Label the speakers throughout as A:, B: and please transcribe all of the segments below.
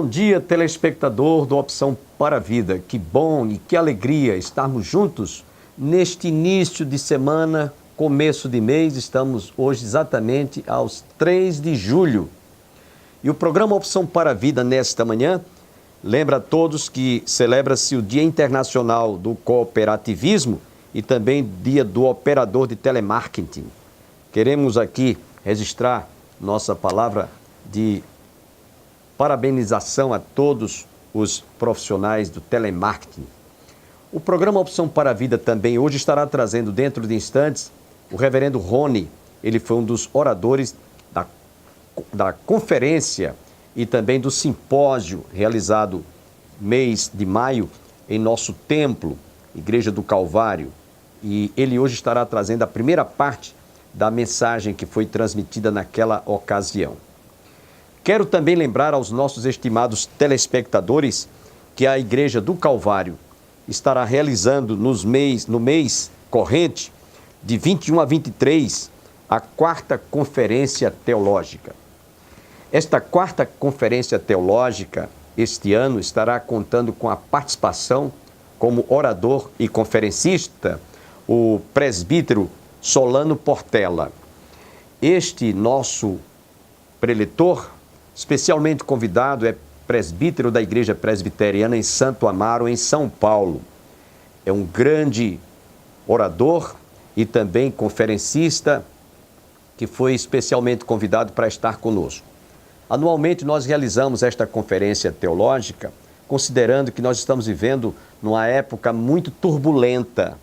A: Bom dia, telespectador do Opção para a Vida. Que bom e que alegria estarmos juntos neste início de semana, começo de mês. Estamos hoje exatamente aos 3 de julho. E o programa Opção para a Vida nesta manhã lembra a todos que celebra-se o Dia Internacional do Cooperativismo e também Dia do Operador de Telemarketing. Queremos aqui registrar nossa palavra de parabenização a todos os profissionais do telemarketing. O programa Opção para a Vida também hoje estará trazendo dentro de instantes o reverendo Rony. Ele foi um dos oradores da conferência e também do simpósio realizado mês de maio em nosso templo, Igreja do Calvário. E ele hoje estará trazendo a primeira parte da mensagem que foi transmitida naquela ocasião. Quero também lembrar aos nossos estimados telespectadores que a Igreja do Calvário estará realizando no mês corrente, de 21 a 23, a 4ª Conferência Teológica. Esta 4ª Conferência Teológica, este ano, estará contando com a participação, como orador e conferencista, o presbítero Solano Portela. Este nosso preletor, especialmente convidado, é presbítero da Igreja Presbiteriana em Santo Amaro, em São Paulo. É um grande orador e também conferencista que foi especialmente convidado para estar conosco. Anualmente nós realizamos esta conferência teológica, considerando que nós estamos vivendo numa época muito turbulenta.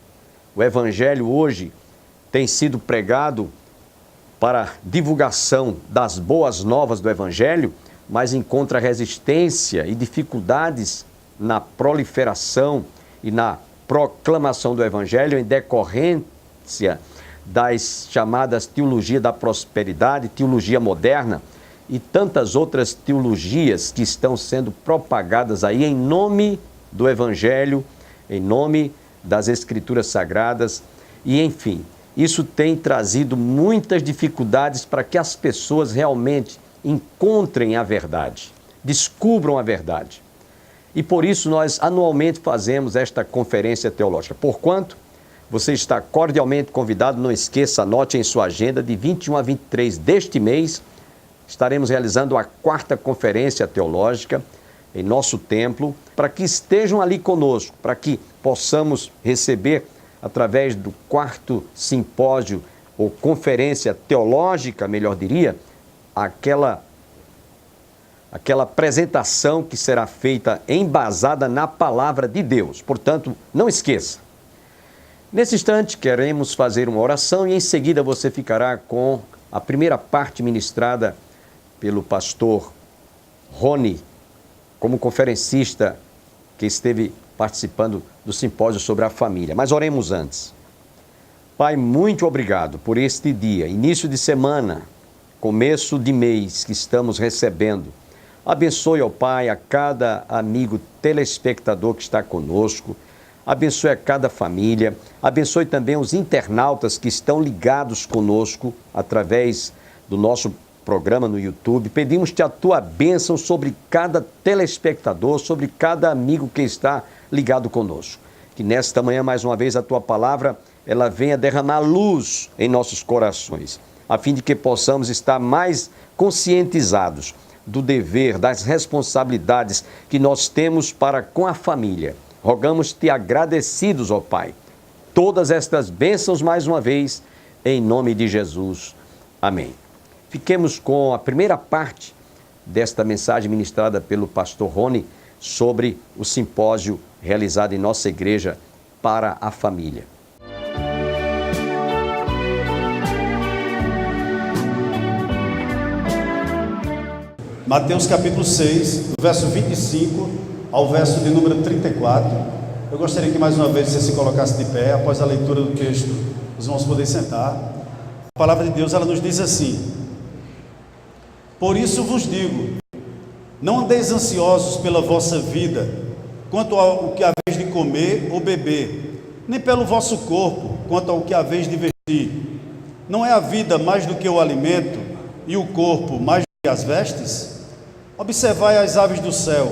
A: O Evangelho hoje tem sido pregado para divulgação das boas novas do Evangelho, mas encontra resistência e dificuldades na proliferação e na proclamação do Evangelho em decorrência das chamadas teologia da prosperidade, teologia moderna e tantas outras teologias que estão sendo propagadas aí em nome do Evangelho, em nome das Escrituras Sagradas e, enfim, isso tem trazido muitas dificuldades para que as pessoas realmente encontrem a verdade, descubram a verdade. E por isso nós anualmente fazemos esta conferência teológica. Porquanto, você está cordialmente convidado, não esqueça, anote em sua agenda, de 21 a 23 deste mês, estaremos realizando a 4ª Conferência Teológica em nosso templo, para que estejam ali conosco, para que possamos receber através do 4º simpósio ou conferência teológica, melhor diria, aquela apresentação que será feita embasada na palavra de Deus. Portanto, não esqueça. Nesse instante, queremos fazer uma oração e em seguida você ficará com a primeira parte ministrada pelo pastor Rony, como conferencista que esteve participando do simpósio sobre a família. Mas oremos antes. Pai, muito obrigado por este dia, início de semana, começo de mês que estamos recebendo. Abençoe, ó Pai, a cada amigo telespectador que está conosco. Abençoe a cada família. Abençoe também os internautas que estão ligados conosco através do nosso programa no YouTube. Pedimos-te a tua bênção sobre cada telespectador, sobre cada amigo que está ligado conosco. Que nesta manhã, mais uma vez, a tua palavra, ela venha derramar luz em nossos corações, a fim de que possamos estar mais conscientizados do dever, das responsabilidades que nós temos para com a família. Rogamos-te agradecidos, ó Pai, todas estas bênçãos mais uma vez, em nome de Jesus. Amém. Fiquemos com a primeira parte desta mensagem ministrada pelo pastor Rony sobre o simpósio realizado em nossa igreja para a família.
B: Mateus capítulo 6, do verso 25 ao verso de número 34. Eu gostaria que mais uma vez você se colocasse de pé. Após a leitura do texto, os irmãos podem sentar. A palavra de Deus, ela nos diz assim: por isso vos digo, não andeis ansiosos pela vossa vida, quanto ao que haveis de comer ou beber, nem pelo vosso corpo, quanto ao que haveis de vestir. Não é a vida mais do que o alimento, e o corpo mais do que as vestes? Observai as aves do céu,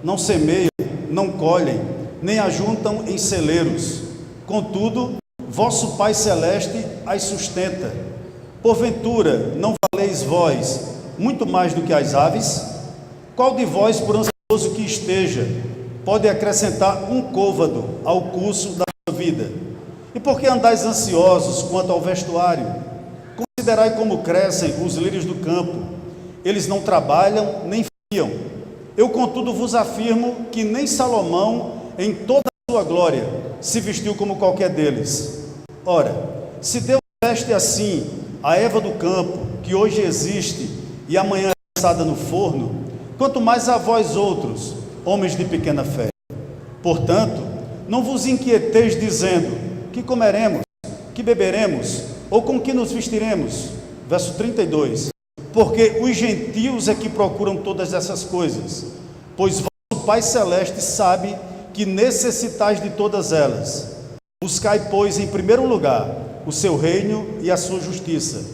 B: não semeiam, não colhem, nem ajuntam em celeiros. Contudo, vosso Pai Celeste as sustenta. Porventura, não valeis vós muito mais do que as aves? Qual de vós, por ansioso que esteja, pode acrescentar um côvado ao curso da sua vida? E por que andais ansiosos quanto ao vestuário? Considerai como crescem os lírios do campo. Eles não trabalham nem fiam. Eu, contudo, vos afirmo que nem Salomão, em toda a sua glória, se vestiu como qualquer deles. Ora, se Deus veste assim a erva do campo, que hoje existe e amanhã é lançada no forno, quanto mais a vós outros, homens de pequena fé. Portanto, não vos inquieteis dizendo: que comeremos, que beberemos, ou com que nos vestiremos? Verso 32. Porque os gentios é que procuram todas essas coisas, pois vosso Pai Celeste sabe que necessitais de todas elas. Buscai, pois, em primeiro lugar o seu reino e a sua justiça,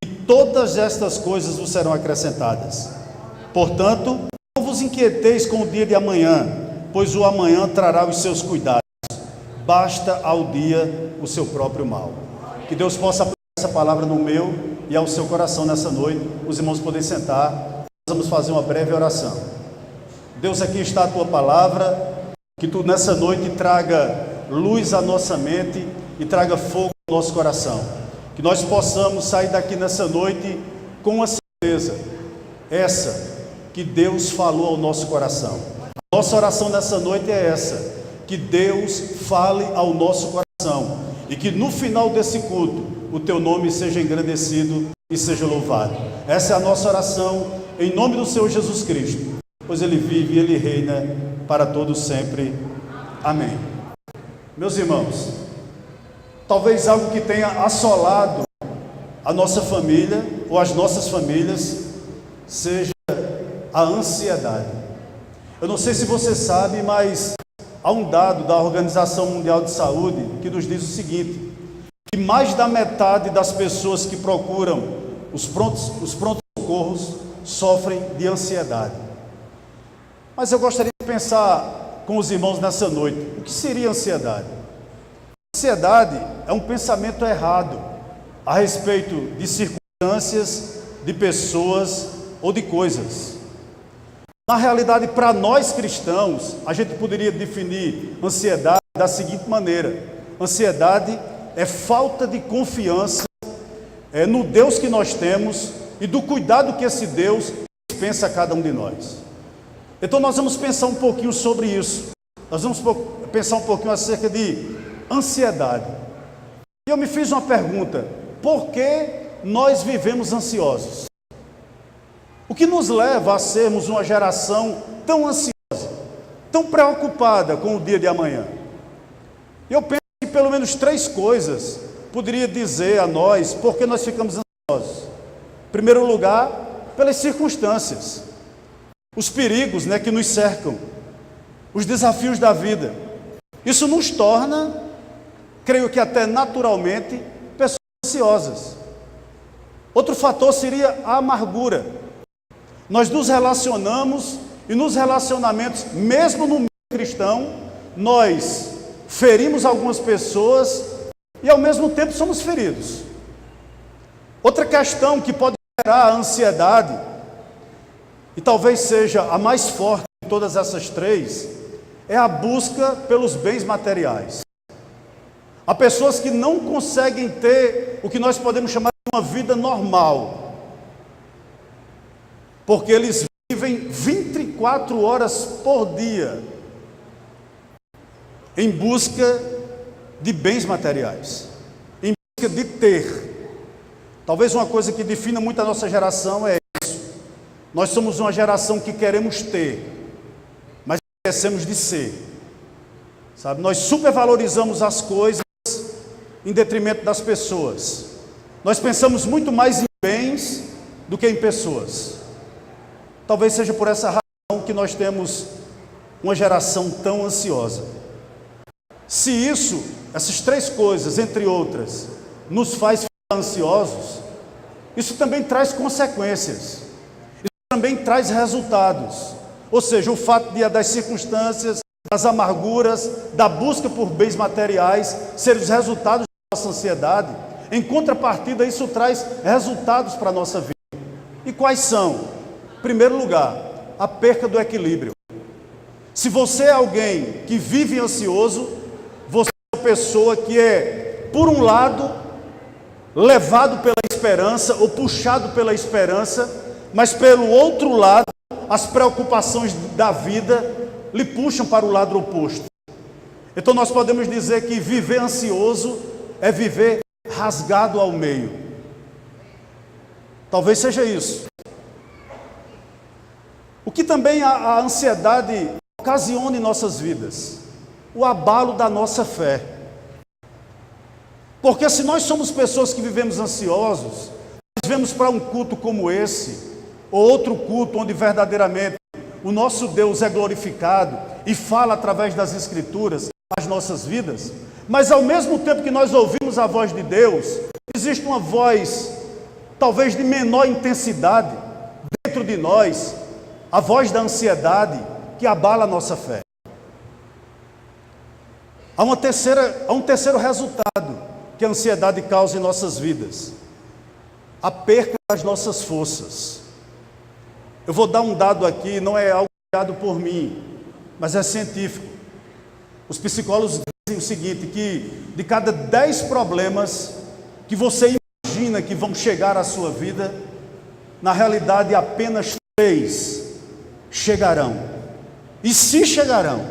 B: e todas estas coisas vos serão acrescentadas. Portanto, não vos inquieteis com o dia de amanhã, pois o amanhã trará os seus cuidados. Basta ao dia o seu próprio mal. Que Deus possa aplicar essa palavra no meu e ao seu coração nessa noite. Os irmãos podem sentar. Nós vamos fazer uma breve oração. Deus, aqui está a tua palavra. Que tu nessa noite traga luz à nossa mente e traga fogo ao nosso coração. Que nós possamos sair daqui nessa noite com uma certeza, essa, que Deus falou ao nosso coração. A nossa oração nessa noite é essa: que Deus fale ao nosso coração e que no final desse culto o teu nome seja engrandecido e seja louvado. Essa é a nossa oração em nome do Senhor Jesus Cristo, pois Ele vive e Ele reina para todos sempre. Amém. Meus irmãos, talvez algo que tenha assolado a nossa família ou as nossas famílias seja a ansiedade. Eu não sei se você sabe, mas há um dado da Organização Mundial de Saúde que nos diz o seguinte: que mais da metade das pessoas que procuram os prontos-socorros sofrem de ansiedade. Mas eu gostaria de pensar com os irmãos nessa noite: o que seria ansiedade? Ansiedade é um pensamento errado a respeito de circunstâncias, de pessoas ou de coisas. Na realidade, para nós cristãos, a gente poderia definir ansiedade da seguinte maneira: ansiedade é falta de confiança no Deus que nós temos e do cuidado que esse Deus dispensa a cada um de nós. Então nós vamos pensar um pouquinho sobre isso. Nós vamos pensar um pouquinho acerca de ansiedade. E eu me fiz uma pergunta: por que nós vivemos ansiosos? O que nos leva a sermos uma geração tão ansiosa, tão preocupada com o dia de amanhã? Eu penso que pelo menos 3 coisas poderia dizer a nós por que nós ficamos ansiosos. Em primeiro lugar, pelas circunstâncias, os perigos, que nos cercam, os desafios da vida. Isso nos torna, creio que até naturalmente, pessoas ansiosas. Outro fator seria a amargura. Nós nos relacionamos e nos relacionamentos, mesmo no meio cristão, nós ferimos algumas pessoas e ao mesmo tempo somos feridos. Outra questão que pode gerar a ansiedade, e talvez seja a mais forte de todas essas 3, é a busca pelos bens materiais. Há pessoas que não conseguem ter o que nós podemos chamar de uma vida normal, porque eles vivem 24 horas por dia em busca de bens materiais, em busca de ter. Talvez uma coisa que defina muito a nossa geração é isso: nós somos uma geração que queremos ter, mas esquecemos de ser. Sabe, nós supervalorizamos as coisas em detrimento das pessoas. Nós pensamos muito mais em bens do que em pessoas. Talvez seja por essa razão que nós temos uma geração tão ansiosa. Se isso, essas 3 coisas, entre outras, nos faz ficar ansiosos, isso também traz consequências. Isso também traz resultados. Ou seja, o fato das circunstâncias, das amarguras, da busca por bens materiais serem os resultados da nossa ansiedade. Em contrapartida, isso traz resultados para a nossa vida. E quais são? Em primeiro lugar, a perca do equilíbrio. Se você é alguém que vive ansioso, você é uma pessoa que é, por um lado, levado pela esperança ou puxado pela esperança, mas pelo outro lado, as preocupações da vida lhe puxam para o lado oposto. Então nós podemos dizer que viver ansioso é viver rasgado ao meio. Talvez seja isso. O que também a ansiedade ocasiona em nossas vidas? O abalo da nossa fé. Porque se nós somos pessoas que vivemos ansiosos, nós vemos para um culto como esse, ou outro culto onde verdadeiramente o nosso Deus é glorificado e fala através das Escrituras as nossas vidas, mas ao mesmo tempo que nós ouvimos a voz de Deus, existe uma voz talvez de menor intensidade dentro de nós, a voz da ansiedade que abala a nossa fé. Há um terceiro resultado que a ansiedade causa em nossas vidas: a perca das nossas forças. Eu vou dar um dado aqui, não é algo criado por mim, mas é científico. Os psicólogos dizem o seguinte, que de cada 10 problemas que você imagina que vão chegar à sua vida, na realidade apenas 3 chegarão. E se chegarão.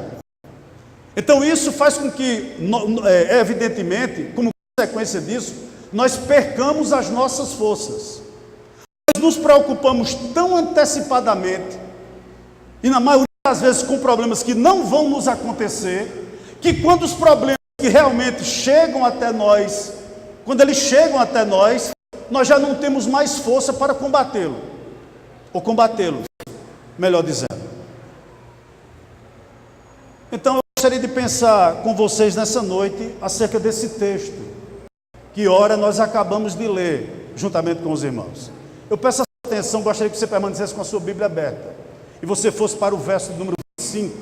B: Então isso faz com que, evidentemente, como consequência disso, nós percamos as nossas forças. Nós nos preocupamos tão antecipadamente, e na maioria das vezes com problemas que não vão nos acontecer, que quando os problemas que realmente chegam até nós, quando eles chegam até nós, nós já não temos mais força para combatê-lo, ou combatê-lo, melhor dizendo. Então eu gostaria de pensar com vocês nessa noite acerca desse texto, que ora nós acabamos de ler, juntamente com os irmãos. Eu peço a sua atenção, gostaria que você permanecesse com a sua Bíblia aberta, e você fosse para o verso número 25.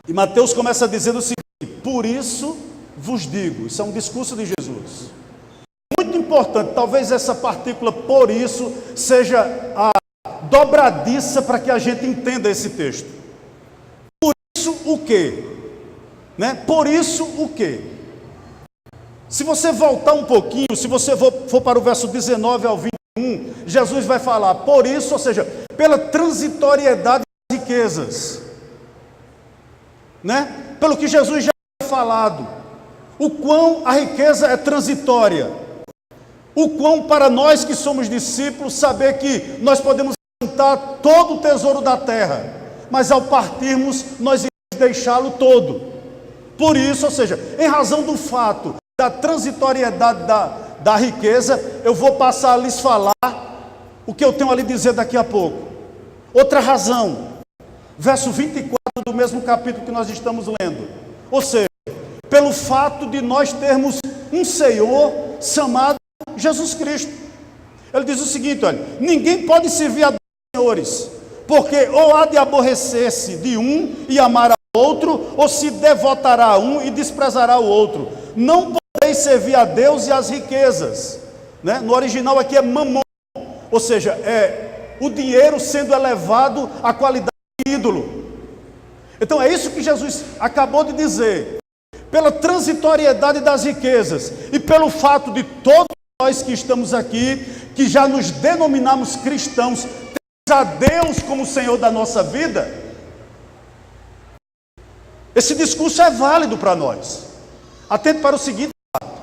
B: E Mateus começa dizendo o seguinte: por isso vos digo, isso é um discurso de Jesus. Muito importante, talvez essa partícula por isso seja a dobradiça para que a gente entenda esse texto. Por isso o quê? Por isso o quê? Se você voltar um pouquinho, se você for para o verso 19 ao 21, Jesus vai falar, por isso, ou seja, pela transitoriedade das riquezas, pelo que Jesus já tinha falado, o quão a riqueza é transitória, o quão para nós que somos discípulos, saber que nós podemos juntar todo o tesouro da terra, mas ao partirmos, nós iremos deixá-lo todo. Por isso, ou seja, em razão do fato da transitoriedade da riqueza, eu vou passar a lhes falar o que eu tenho a lhe dizer daqui a pouco. Outra razão, verso 24 do mesmo capítulo que nós estamos lendo, ou seja, pelo fato de nós termos um Senhor chamado Jesus Cristo. Ele diz o seguinte, olha, ninguém pode servir a dois senhores, porque ou há de aborrecer-se de um e amar ao outro, ou se devotará a um e desprezará o outro. Não podeis servir a Deus e às riquezas. No original aqui é mamon, ou seja, é o dinheiro sendo elevado à qualidade de ídolo. Então é isso que Jesus acabou de dizer. Pela transitoriedade das riquezas e pelo fato de todos nós que estamos aqui, que já nos denominamos cristãos, temos a Deus como Senhor da nossa vida, esse discurso é válido para nós. Atente para o seguinte fato: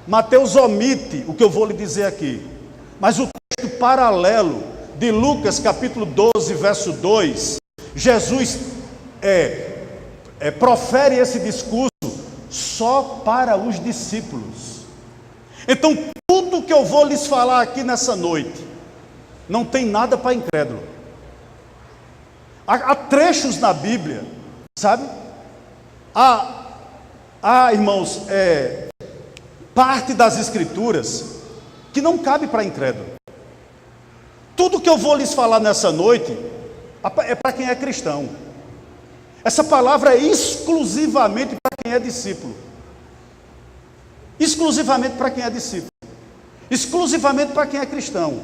B: Mateus omite o que eu vou lhe dizer aqui, mas o texto paralelo de Lucas capítulo 12, verso 2, Jesus profere esse discurso só para os discípulos. Então tudo que eu vou lhes falar aqui nessa noite não tem nada para incrédulo. Há trechos na Bíblia, sabe? Há, irmãos, parte das Escrituras que não cabe para incrédulo. Tudo que eu vou lhes falar nessa noite é para quem é cristão. Essa palavra é exclusivamente para quem é discípulo. Exclusivamente para quem é discípulo. Exclusivamente para quem é cristão.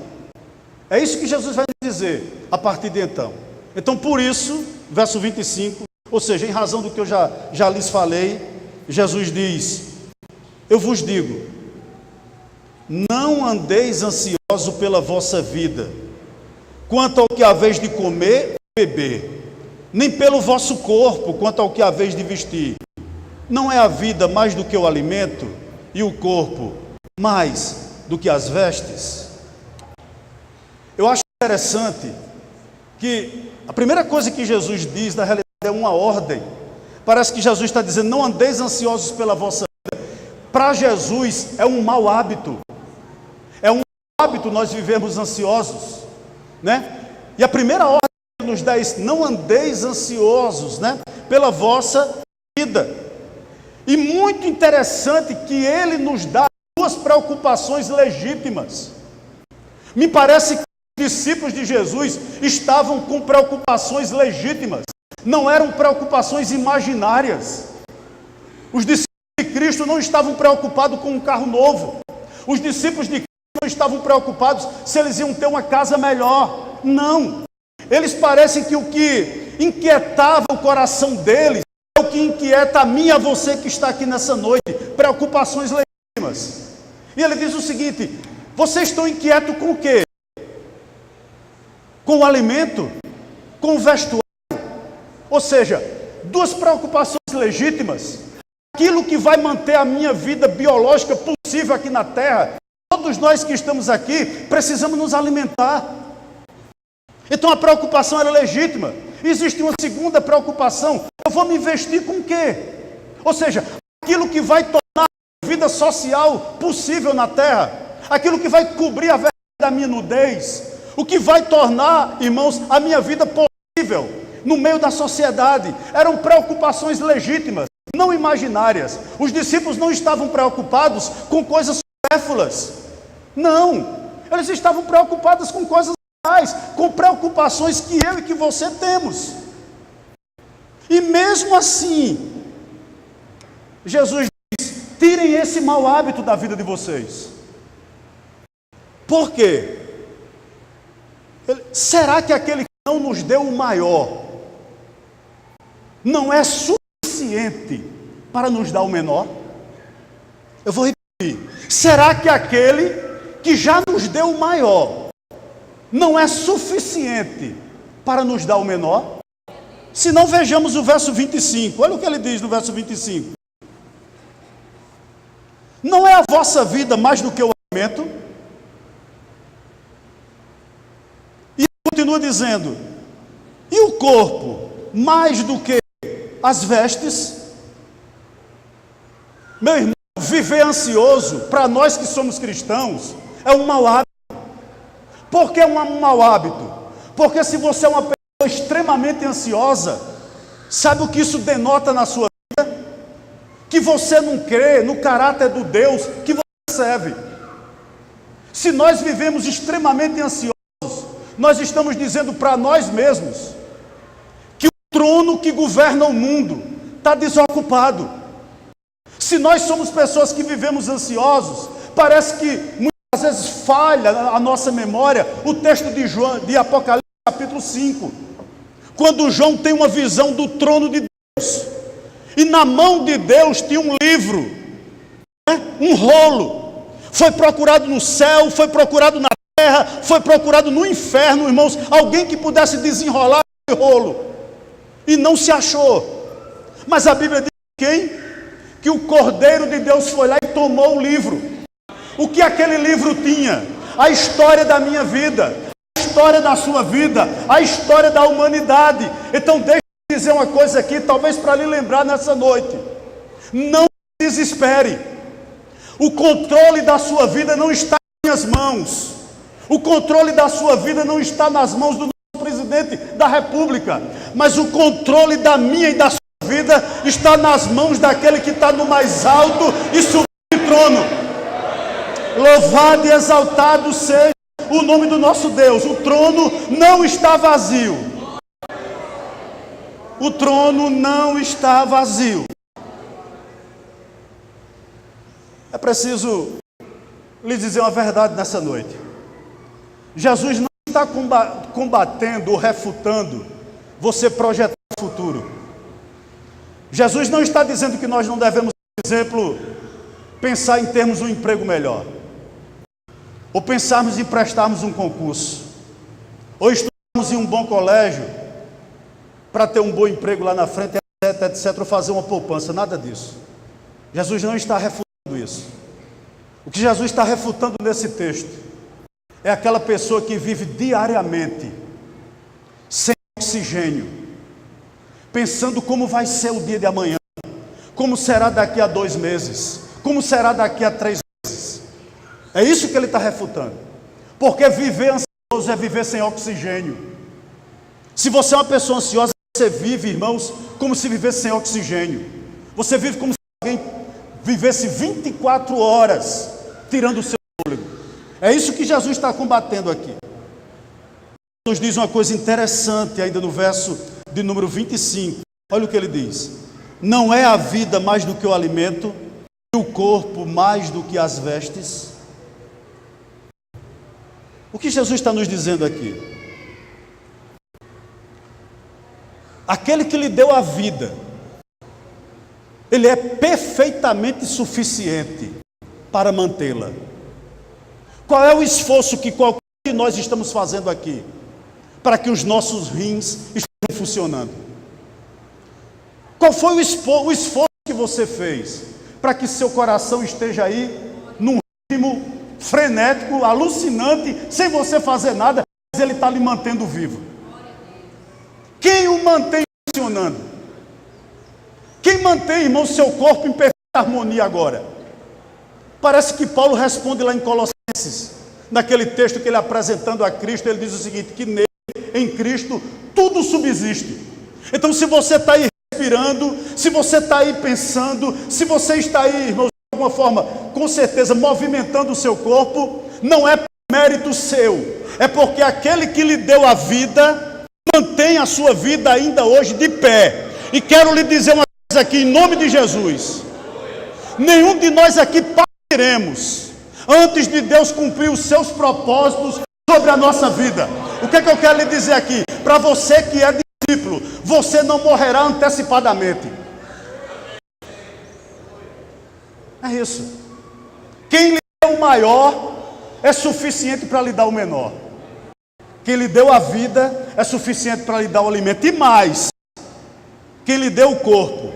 B: É isso que Jesus vai dizer a partir de então. Então, por isso, verso 25, ou seja, em razão do que eu já lhes falei, Jesus diz: eu vos digo, não andeis ansioso pela vossa vida, quanto ao que haveis de comer ou beber, nem pelo vosso corpo, quanto ao que haveis de vestir. Não é a vida mais do que o alimento, e o corpo mais do que as vestes? Eu acho interessante que a primeira coisa que Jesus diz, na realidade, é uma ordem. Parece que Jesus está dizendo: não andeis ansiosos pela vossa vida. Para Jesus é um mau hábito. É um hábito nós vivemos ansiosos, né? E a primeira ordem que ele nos dá é isso: não andeis ansiosos, né, pela vossa vida. E muito interessante que ele nos dá duas preocupações legítimas. Me parece que os discípulos de Jesus estavam com preocupações legítimas, não eram preocupações imaginárias. Os discípulos de Cristo não estavam preocupados com um carro novo. Os discípulos de Cristo não estavam preocupados se eles iam ter uma casa melhor. Não. Eles parecem que o que inquietava o coração deles é o que inquieta a mim e a você que está aqui nessa noite. Preocupações legítimas. E ele diz o seguinte: vocês estão inquietos com o quê? Com o alimento? Com o vestuário? Ou seja, duas preocupações legítimas. Aquilo que vai manter a minha vida biológica possível aqui na terra. Todos nós que estamos aqui precisamos nos alimentar. Então a preocupação era legítima. Existe uma segunda preocupação: eu vou me vestir com o quê? Ou seja, aquilo que vai tornar a vida social possível na terra, aquilo que vai cobrir a verdade da minha nudez, o que vai tornar, irmãos, a minha vida possível no meio da sociedade. Eram preocupações legítimas, não imaginárias. Os discípulos não estavam preocupados com coisas supérfluas. Não, eles estavam preocupados com coisas reais, com preocupações que eu e que você temos. E mesmo assim, Jesus diz: tirem esse mau hábito da vida de vocês. Por quê? Será que aquele que não nos deu o maior não é suficiente para nos dar o menor? Eu vou repetir: será que aquele que já nos deu o maior não é suficiente para nos dar o menor? Se não, vejamos o verso 25. Olha o que ele diz no verso 25. Não é a vossa vida mais do que o alimento? E continua dizendo: e o corpo mais do que as vestes? Meu irmão, viver ansioso, para nós que somos cristãos, é um mau hábito. Por que é um mau hábito? Porque se você é uma pessoa extremamente ansiosa, sabe o que isso denota na sua vida? Que você não crê no caráter do Deus que você serve. Se nós vivemos extremamente ansiosos, nós estamos dizendo para nós mesmos que o trono que governa o mundo está desocupado. Se nós somos pessoas que vivemos ansiosos, parece que muitas vezes falha a nossa memória o texto de Apocalipse capítulo 5, quando João tem uma visão do trono de Deus, e na mão de Deus tinha um livro, né? Um rolo. Foi procurado no céu, foi procurado na terra, foi procurado no inferno, irmãos, alguém que pudesse desenrolar esse rolo, e não se achou. Mas a Bíblia diz quem? Que o Cordeiro de Deus foi lá e tomou o livro. O que aquele livro tinha? A história da minha vida, a história da sua vida, a história da humanidade. Então deixa eu dizer uma coisa aqui, talvez para lhe lembrar nessa noite: não desespere. O controle da sua vida não está em minhas mãos. O controle da sua vida não está nas mãos do nosso presidente da República, mas o controle da minha e da sua vida está nas mãos daquele que está no mais alto e sublime trono. Louvado e exaltado seja o o nome do nosso Deus. O trono não está vazio. O trono não está vazio. É preciso lhe dizer uma verdade nessa noite. Jesus não está combatendo ou refutando você projetar o futuro. Jesus não está dizendo que nós não devemos, por exemplo, pensar em termos um emprego melhor, ou pensarmos em prestarmos um concurso, ou estudarmos em um bom colégio para ter um bom emprego lá na frente, etc, etc, ou fazer uma poupança. Nada disso. Jesus não está refutando isso. O que Jesus está refutando nesse texto é aquela pessoa que vive diariamente sem oxigênio, pensando como vai ser o dia de amanhã, como será daqui a 2 meses, como será daqui a 3 meses. É isso que ele está refutando. Porque viver ansioso é viver sem oxigênio. Se você é uma pessoa ansiosa, você vive, irmãos, como se vivesse sem oxigênio. Você vive como se alguém vivesse 24 horas tirando o seu fôlego. É isso que Jesus está combatendo aqui. Nos diz uma coisa interessante ainda no verso de número 25. Olha o que ele diz: não é a vida mais do que o alimento, e o corpo mais do que as vestes? O que Jesus está nos dizendo aqui? Aquele que lhe deu a vida, ele é perfeitamente suficiente para mantê-la. Qual é o esforço que qualquer de nós estamos fazendo aqui para que os nossos rins estejam funcionando? Qual foi o esforço que você fez para que seu coração esteja aí num ritmo frenético, alucinante, sem você fazer nada, mas ele está lhe mantendo vivo? Quem o mantém funcionando? Quem mantém, irmão, seu corpo em perfeita harmonia agora? Parece que Paulo responde lá em Colossenses, naquele texto que ele apresentando a Cristo, ele diz o seguinte, que nele, em Cristo, tudo subsiste. Então, se você está aí respirando, se você está aí pensando, se você está aí, irmãos, de alguma forma, com certeza, movimentando o seu corpo, não é por mérito seu, é porque aquele que lhe deu a vida, mantém a sua vida ainda hoje de pé. E quero lhe dizer uma coisa aqui, em nome de Jesus: nenhum de nós aqui partiremos antes de Deus cumprir os seus propósitos sobre a nossa vida. O que é que eu quero lhe dizer aqui? Para você que é discípulo, você não morrerá antecipadamente. É isso. Quem lhe deu o maior é suficiente para lhe dar o menor. Quem lhe deu a vida é suficiente para lhe dar o alimento. E mais, quem lhe deu o corpo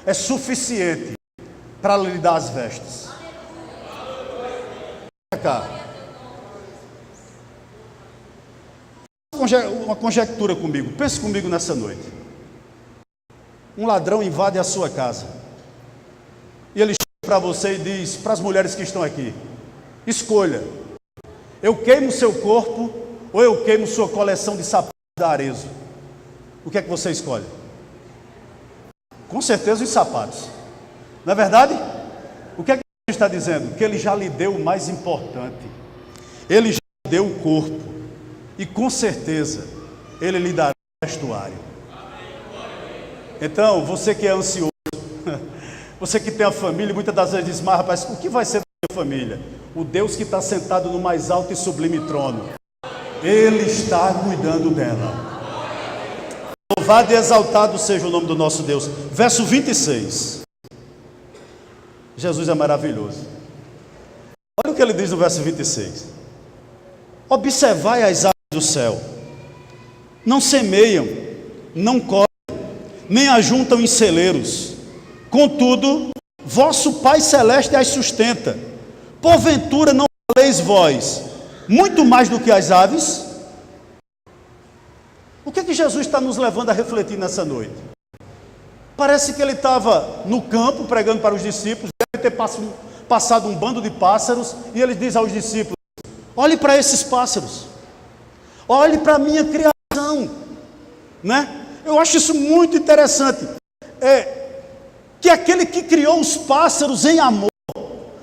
B: é suficiente para lhe dar as vestes. Vem cá. Uma conjectura comigo. Pense comigo nessa noite. Um ladrão invade a sua casa. E ele chega para você e diz, para as mulheres que estão aqui: escolha, eu queimo seu corpo ou eu queimo sua coleção de sapatos da Arezzo. O que é que você escolhe? Com certeza os sapatos. Não é verdade? O que é que ele está dizendo? Que ele já lhe deu o mais importante. Ele já lhe deu o corpo. E com certeza ele lhe dará o vestuário. Então, você que é ansioso, você que tem a família, muitas das vezes diz, mas rapaz, o que vai ser da minha família? O Deus que está sentado no mais alto e sublime trono, Ele está cuidando dela. Louvado e exaltado seja o nome do nosso Deus. Verso 26. Jesus é maravilhoso. Olha o que ele diz no verso 26. Observai as aves do céu. Não semeiam, não colhem, nem ajuntam em celeiros. Contudo, vosso Pai Celeste as sustenta. Porventura não valeis vós muito mais do que as aves? O que é que Jesus está nos levando a refletir nessa noite? Parece que ele estava no campo pregando para os discípulos, deve ter passado um bando de pássaros, e ele diz aos discípulos: olhe para esses pássaros, olhe para a minha criação, né? Eu acho isso muito interessante, que aquele que criou os pássaros em amor,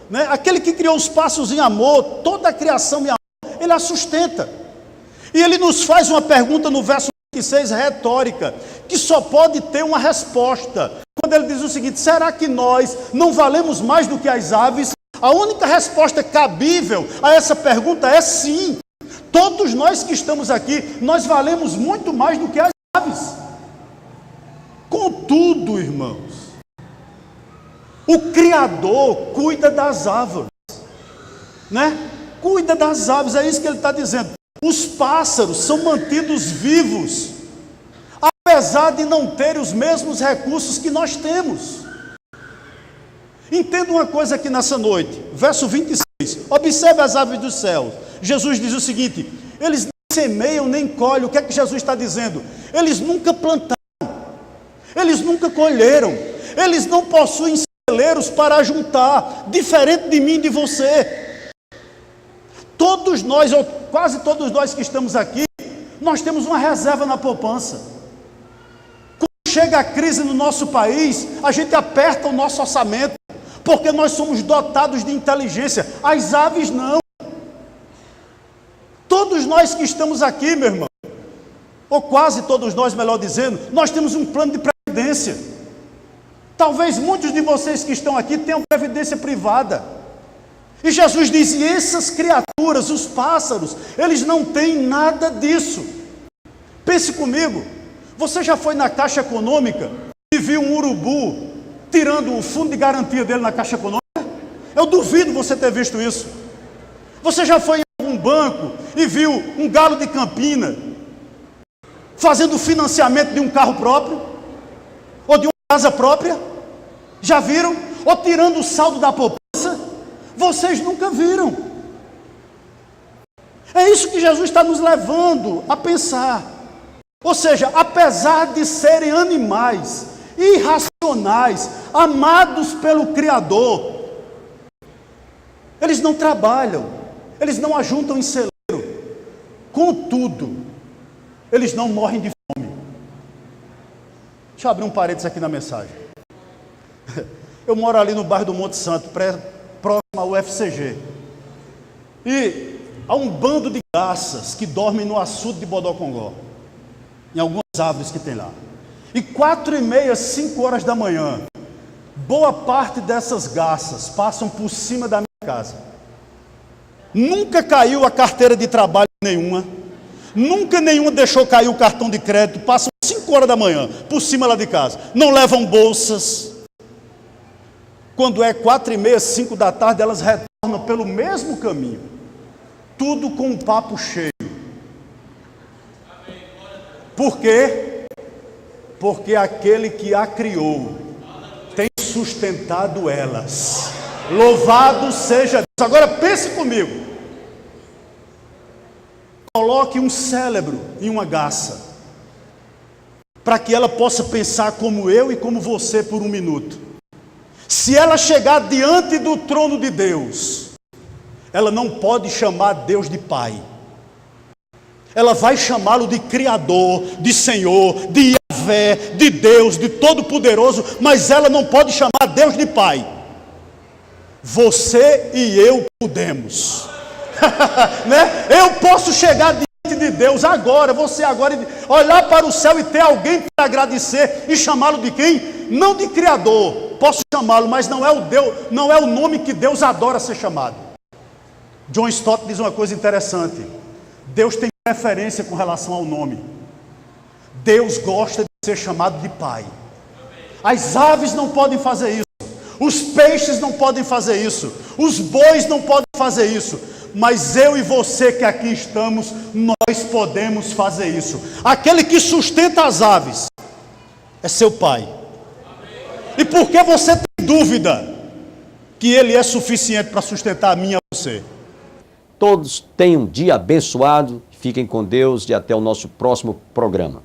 B: né? Aquele que criou os pássaros em amor, toda a criação em amor, Ele a sustenta. E ele nos faz uma pergunta no verso 26, retórica, que só pode ter uma resposta. Quando ele diz o seguinte: será que nós não valemos mais do que as aves? A única resposta cabível a essa pergunta é sim. Todos nós que estamos aqui, nós valemos muito mais do que as aves. Contudo, irmãos, o Criador cuida das árvores, né? Cuida das aves, é isso que ele está dizendo. Os pássaros são mantidos vivos, apesar de não terem os mesmos recursos que nós temos. Entenda uma coisa aqui nessa noite, verso 26, observe as aves do céu. Jesus diz o seguinte: eles nem semeiam nem colhem. O que é que Jesus está dizendo? Eles nunca plantaram, eles nunca colheram, eles não possuem celeiros para juntar, diferente de mim e de você. Todos nós, ou quase todos nós que estamos aqui, nós temos uma reserva na poupança. Quando chega a crise no nosso país, a gente aperta o nosso orçamento, porque nós somos dotados de inteligência. As aves não. Todos nós que estamos aqui, meu irmão, ou quase todos nós, melhor dizendo, nós temos um plano de previdência. Talvez muitos de vocês que estão aqui tenham previdência privada. E Jesus diz: e essas criaturas, os pássaros, eles não têm nada disso. Pense comigo, você já foi na Caixa Econômica e viu um urubu tirando o fundo de garantia dele na Caixa Econômica? Eu duvido você ter visto isso. Você já foi em algum banco e viu um galo de Campina fazendo o financiamento de um carro próprio? Ou de uma casa própria? Já viram? Ou tirando o saldo da poupança? Vocês nunca viram. É isso que Jesus está nos levando a pensar. Ou seja, apesar de serem animais irracionais, amados pelo Criador, eles não trabalham, eles não ajuntam em celeiro. Contudo, eles não morrem de fome. Deixa eu abrir um parênteses aqui na mensagem. Eu moro ali no bairro do Monte Santo, próximo ao UFCG. E há um bando de garças que dormem no açude de Bodocongó, em algumas árvores que tem lá. E 4h30, 5 horas da manhã, boa parte dessas garças passam por cima da minha casa. Nunca caiu a carteira de trabalho nenhuma, nunca nenhuma deixou cair o cartão de crédito, passam 5 horas da manhã por cima lá de casa. Não levam bolsas. Quando é 4h30, 5 da tarde, elas retornam pelo mesmo caminho. Tudo com um papo cheio. Por quê? Porque aquele que a criou tem sustentado elas. Louvado seja Deus. Agora pense comigo. Coloque um cérebro em uma garça, para que ela possa pensar como eu e como você por um minuto. Se ela chegar diante do trono de Deus, ela não pode chamar Deus de Pai. Ela vai chamá-lo de Criador, de Senhor, de Yahvé, de Deus, de Todo-Poderoso, mas ela não pode chamar Deus de Pai. Você e eu podemos. Né? Eu posso chegar diante de Deus agora, você agora, olhar para o céu e ter alguém para agradecer e chamá-lo de quem? Não de Criador. Posso chamá-lo, mas não é o Deus, não é o nome que Deus adora ser chamado. John Stott diz uma coisa interessante: Deus tem preferência com relação ao nome. Deus gosta de ser chamado de Pai. As aves não podem fazer isso, os peixes não podem fazer isso, os bois não podem fazer isso, mas eu e você que aqui estamos, nós podemos fazer isso. Aquele que sustenta as aves é seu Pai. E por que você tem dúvida que Ele é suficiente para sustentar a mim e a você?
A: Todos tenham um dia abençoado, fiquem com Deus e até o nosso próximo programa.